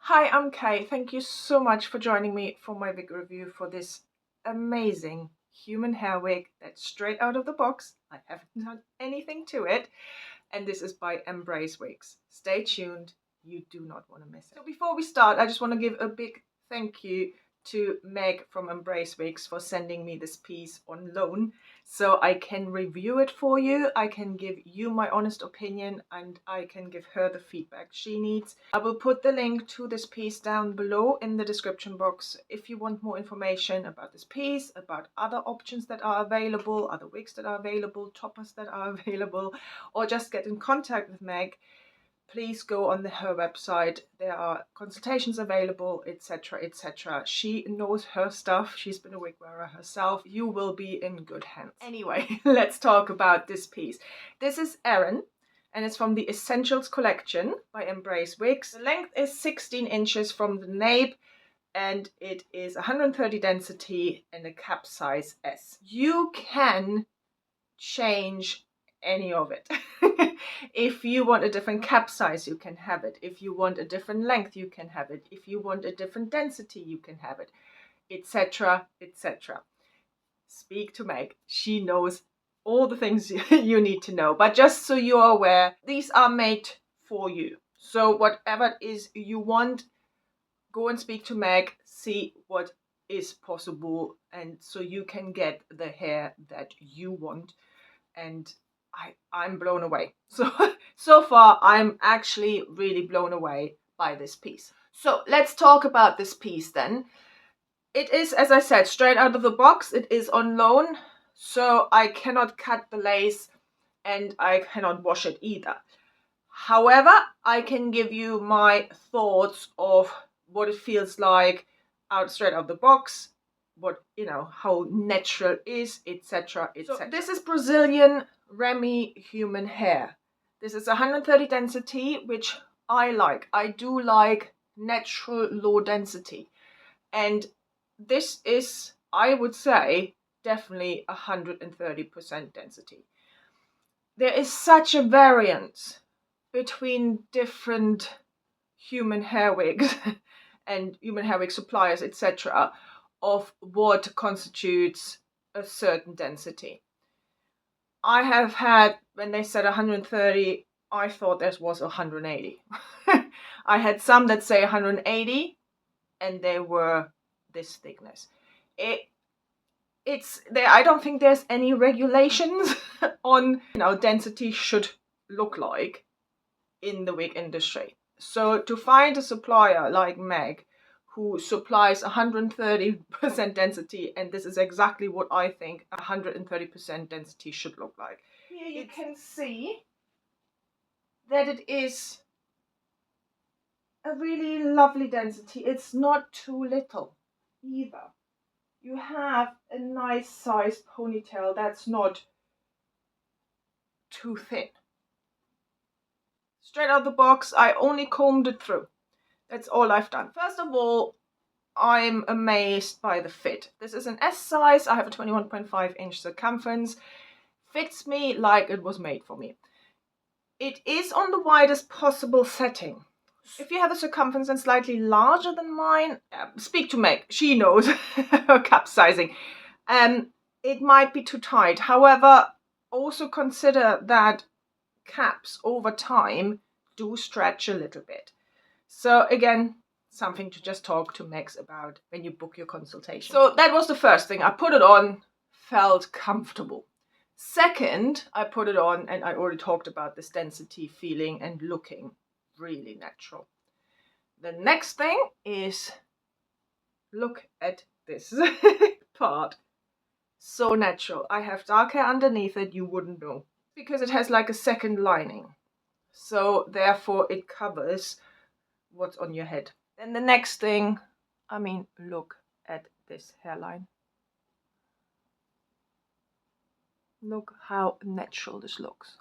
Hi, I'm Kay. Thank you so much for joining me for my wig review for this amazing human hair wig that's straight out of the box. I haven't done anything to it. And this is by Embrace Wigs. Stay tuned. You do not want to miss it. So before we start, I just want to give a big thank you to Meg from Embrace Wigs for sending me this piece on loan so I can review it for you. I can give you my honest opinion and I can give her the feedback she needs. I will put the link to this piece down below in the description box if you want more information about this piece, about other options that are available, other wigs that are available, toppers that are available, or just get in contact with Meg. Please go on her website. There are consultations available, etc, etc. She knows her stuff. She's been a wig wearer herself. You will be in good hands. Anyway, let's talk about this piece. This is Erin and it's from the Essentials collection by Embrace Wigs. The length is 16 inches from the nape and it is 130 density and a cap size S. You can change any of it. If you want a different cap size, you can have it. If you want a different length, you can have it. If you want a different density, you can have it, etc, etc. Speak to Meg. She knows all the things you need to know. But just so you're aware, these are made for you. So whatever it is you want, go and speak to Meg, see what is possible, and so you can get the hair that you want. And I'm blown away. So far, I'm actually really blown away by this piece. So let's talk about this piece then. It is, as I said, straight out of the box. It is on loan, so I cannot cut the lace and I cannot wash it either. However, I can give you my thoughts of what it feels like straight out of the box, what, you know, how natural is, etc, etc. So this is Brazilian Remy Human Hair. This is 130 density, which I like. I do like natural low density, and this is, I would say, definitely 130% density. There is such a variance between different human hair wigs and human hair wig suppliers, etc, of what constitutes a certain density. I have had, when they said 130, I thought this was 180. I had some that say 180 and they were this thickness. It's there. I don't think there's any regulations on, you know, density should look like in the wig industry. So to find a supplier like Meg who supplies 130% density, and this is exactly what I think 130% density should look like. Here you can see that it is a really lovely density. It's not too little either. You have a nice sized ponytail that's not too thin. Straight out of the box, I only combed it through. That's all I've done. First of all, I'm amazed by the fit. This is an S size. I have a 21.5 inch circumference. Fits me like it was made for me. It is on the widest possible setting. If you have a circumference and slightly larger than mine, speak to Meg. She knows her cap sizing. It might be too tight. However, also consider that caps over time do stretch a little bit. So again, something to just talk to Megs about when you book your consultation. So that was the first thing. I put it on, felt comfortable. Second, I put it on and I already talked about this density feeling and looking really natural. The next thing is, look at this part. So natural. I have dark hair underneath it, you wouldn't know, because it has like a second lining. So therefore it covers what's on your head. Then the next thing, I mean, look at this hairline. Look how natural this looks.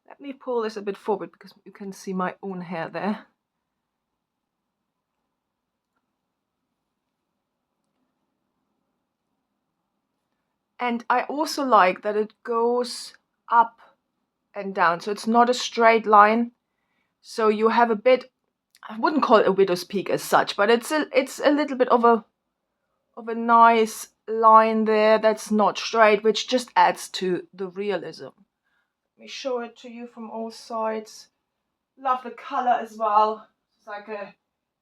Let me pull this a bit forward because you can see my own hair there. And I also like that it goes up and down, so it's not a straight line. So you have a bit, I wouldn't call it a widow's peak as such, but it's a little bit of a nice line there that's not straight, which just adds to the realism. Let me show it to you from all sides. Love the color as well. It's like a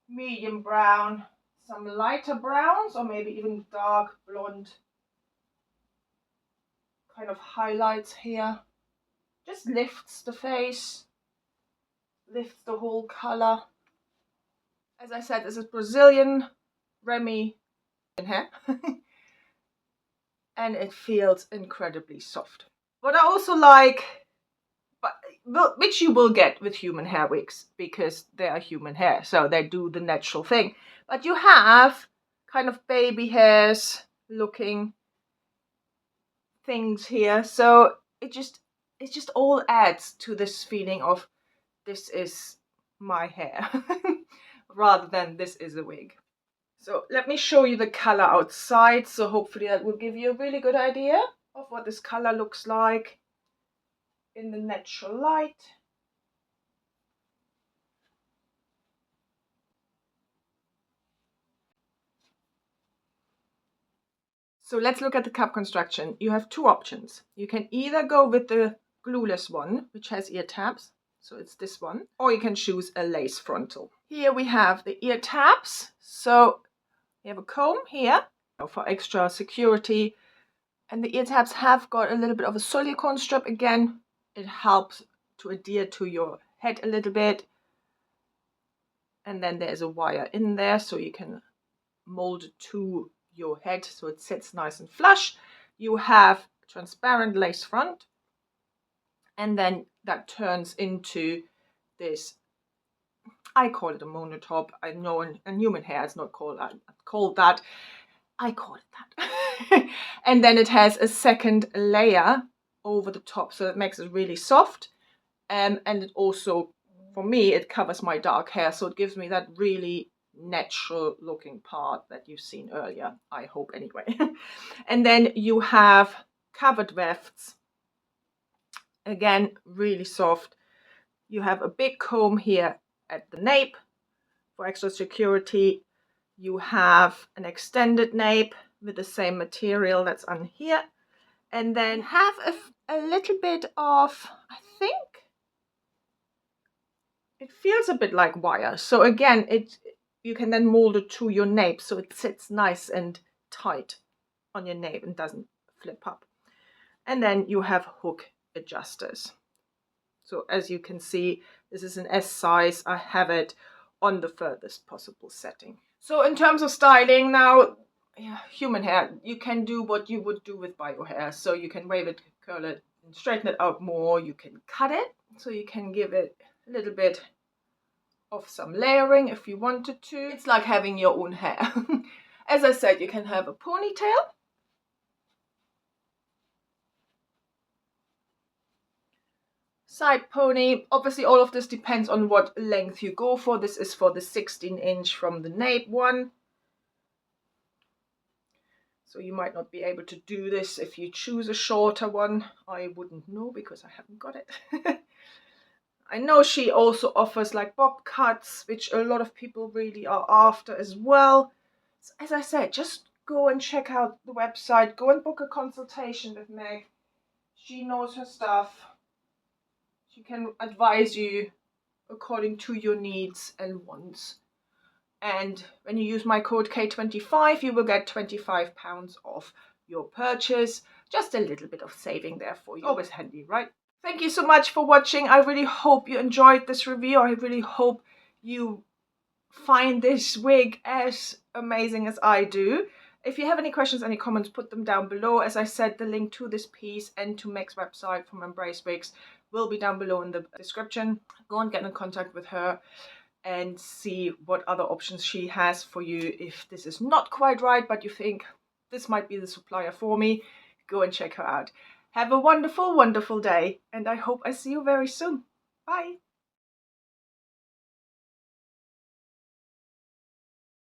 medium brown, some lighter browns, or maybe even dark blonde kind of highlights here. Just lifts the face, lifts the whole color. As I said, this is Brazilian Remy Human Hair. And it feels incredibly soft. What I also like, which you will get with human hair wigs, because they are human hair, so they do the natural thing. But you have kind of baby hairs looking things here, so it just all adds to this feeling of this is my hair rather than this is a wig. So let me show you the color outside, so hopefully that will give you a really good idea of what this color looks like in the natural light. So let's look at the cap construction. You have two options. You can either go with the glueless one, which has ear tabs, so it's this one, or you can choose a lace frontal. Here we have the ear tabs. So you have a comb here for extra security, and the ear tabs have got a little bit of a silicone strip. Again, it helps to adhere to your head a little bit. And then there's a wire in there, so you can mold it to your head so it sits nice and flush. You have transparent lace front, and then that turns into this, I call it a monotop. I know in human hair it's not called that. I call it that. And then it has a second layer over the top, so it makes it really soft. And it also, for me, it covers my dark hair, so it gives me that really natural looking part that you've seen earlier, I hope anyway. And then you have covered wefts, again really soft. You have a big comb here at the nape for extra security. You have an extended nape with the same material that's on here, and then have a little bit of, I think it feels a bit like wire. So again, you can then mold it to your nape so it sits nice and tight on your nape and doesn't flip up. And then you have hook adjusters. So as you can see, this is an S size. I have it on the furthest possible setting. So in terms of styling now, human hair, you can do what you would do with bio hair. So you can wave it, curl it, and straighten it out more. You can cut it, so you can give it a little bit of some layering if you wanted to. It's like having your own hair. As I said, you can have a ponytail. Side pony. Obviously all of this depends on what length you go for. This is for the 16-inch from the nape one. So you might not be able to do this if you choose a shorter one. I wouldn't know because I haven't got it. I know she also offers like bob cuts, which a lot of people really are after as well. So as I said, just go and check out the website. Go and book a consultation with Meg. She knows her stuff. She can advise you according to your needs and wants. And when you use my code KAY25, you will get £25 off your purchase. Just a little bit of saving there for you. Always handy, right? Thank you so much for watching. I really hope you enjoyed this review. I really hope you find this wig as amazing as I do. If you have any questions, any comments, put them down below. As I said, the link to this piece and to Meg's website from Embrace Wigs will be down below in the description. Go and get in contact with her and see what other options she has for you. If this is not quite right, but you think this might be the supplier for me, go and check her out. Have a wonderful, wonderful day, and I hope I see you very soon. Bye.